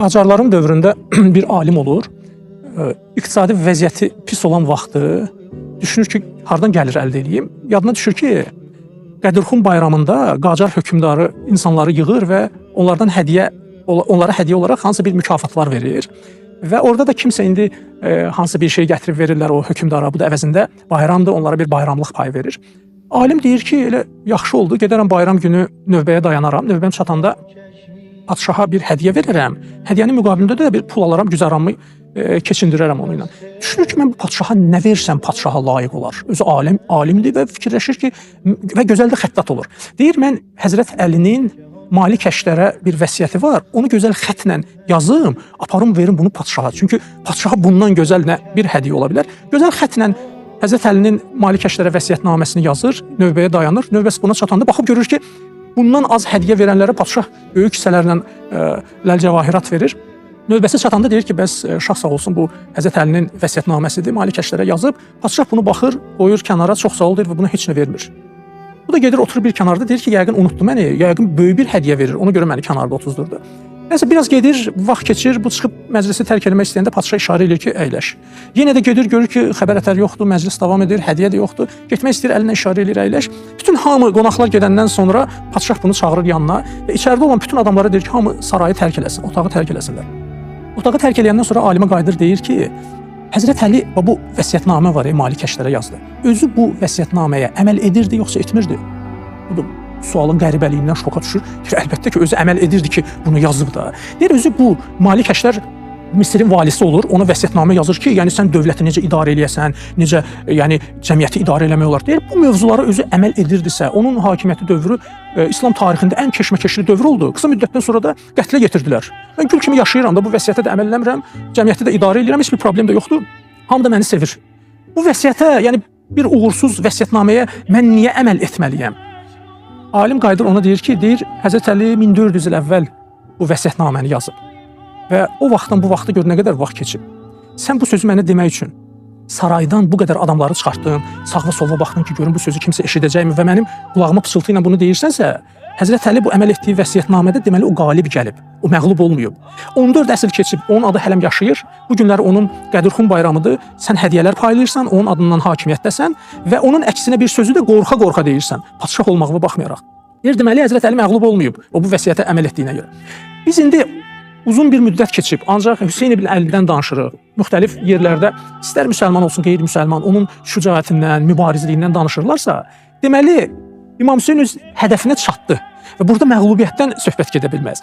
Qacarların dövründə bir alim olur. İqtisadi vəziyyəti pis olan vaxtı düşünür ki, hardan gəlir əldə edeyim? Yadına düşür ki, Qədirxum bayramında Qacar hökmdarı insanları yığır və onlara hədiyyə olaraq hansısa bir mükafatlar verir. Və orada da kimsə indi hansısa bir şey gətirib verirlər o hökmdara. Bu da əvəzində bayramdır, onlara bir bayramlıq pay verir. Alim deyir ki, elə yaxşı oldu, gedərəm bayram günü növbəyə dayanaram. Növbəm çatanda padşaha bir hədiyyə verərəm. Hədiyyənin müqabilində də bir pul alaram, güzəranımı keçindirərəm onunla. Düşünür ki, mən bu padşaha nə versəm padşaha layiq olar. Özü alimdir və fikirləşir ki, və gözəl də xəttat olur. Deyir, mən Həzrət Əlinin mali kəşlərə bir vəsiyyəti var. Onu gözəl xətlə yazım, aparım verim bunu padşaha. Çünki padşaha bundan gözəl nə bir hədiyyə ola bilər. Gözəl xətlə Həzrət Əlinin mali kəşlərə vəsiyyətnaməsini yazır, növbəyə dayanır. Növbəsi buna çatanda baxıb görür ki, bundan az hədiyyə verənlərə padşah böyük hissələrlə ləl-cəvahirat verir. Növbəsi çatanda deyir ki, bəs şah sağ olsun, bu Həzrət Əlinin vəsiyyətnaməsidir, mali kəşlərə yazıb. Padşah bunu baxır, qoyur kənara, çox sağ ol deyir və buna heç nə vermir. Bu da gedir, oturur bir kənarda, deyir ki, yəqin unutdu məni, yəqin böyük bir hədiyyə verir, ona görə məni kənarda otuzdurdu. Nəsə, biraz gedir, vaxt keçir, bu çıxıb məclisi tərk etmək istəyəndə padşah işarə edir ki, əyləş. Yenə də gedir, görür ki, xəbər ətər yoxdur, məclis davam edir, hədiyyə də yoxdur. Getmək istəyir, əlinə işarə edir, əyləş. Bütün hamı, qonaqlar gedəndən sonra padşah bunu çağırır yanına və içəridə olan bütün adamlara deyir ki, hamı sarayı tərk eləsin, otağı tərk eləsinlər. Otağı tərk eləyəndən sonra alimə qayıdır, deyir ki, Həzrət Əli bu vəsiyyətnamə var, mali kəşlərə yazdı. Özü bu vəsiyyətnaməyə əməl edirdi, yoxsa etmirdi? Bu da sualın qəribəliyindən şoka düşür. Əlbəttə ki, özü əməl edirdi ki, bunu yazıb da. Deyir, özü bu mali kəşlər Misirin valisi olur, ona vəsiyyətnamə yazır ki, yəni sən dövləti necə idarə eləyəsən, necə yəni cəmiyyəti idarə eləmək olar. Deyir, bu mövzulara özü əməl edirdisə, onun hakimiyyəti dövrü İslam tarixində ən keşməkeşli dövr oldu. Qısa müddətdən sonra da qətlə yetirdilər. Mən gül kimi yaşayıram da, bu vəsiyyətə də əməl eləmirəm, cəmiyyəti də idarə eləyirəm, heç bir problem də yoxdur. Hamı da məni sevir. Bu vəsiyyətə, yəni bir uğursuz vəsiyyətnaməyə mən niyə əməl etməliyəm? Alim qayıdır ona deyir ki, Həzrət Əli 1400 il əvvəl bu vəsiyyətnaməni yazıb. Və o vaxtdan bu vaxta görə nə qədər vaxt keçib. Sən bu sözü mənə demək üçün saraydan bu qədər adamları çıxartdın, sağa sola baxdın ki, görün bu sözü kimsə eşidəcəkmi və mənim qulağıma pıçıltı ilə bunu deyirsənsə, Həzrət Əli bu əməl etdiyi vəsiyyətnamədə deməli o qalib gəlib, o məğlub olmayıb. 14 əsr keçib, onun adı hələm yaşayır. Bu günləri onun Qədirxum bayramıdır. Sən hədiyyələr paylayırsan, onun adından hakimiyyətdəsən və onun əksinə bir sözü də qorxa-qorxa deyirsən, padşah olmağına baxmayaraq. Deyir, deməli Həzrət Əli məğlub olmayıb, o bu vəsiyyətə əməl etdiyinə görə. Biz indi uzun bir müddət keçib, ancaq Hüseyn ibn Əlidən danışırıq. Müxtəlif yerlərdə, istər müsəlman olsun, qeyri-müsəlman, onun şücaətindən, mübarizliyindən danışırlarsa, deməli İmam Hüseyn öz hədəfinə çatdı və burada məğlubiyyətdən söhbət gedə bilməz.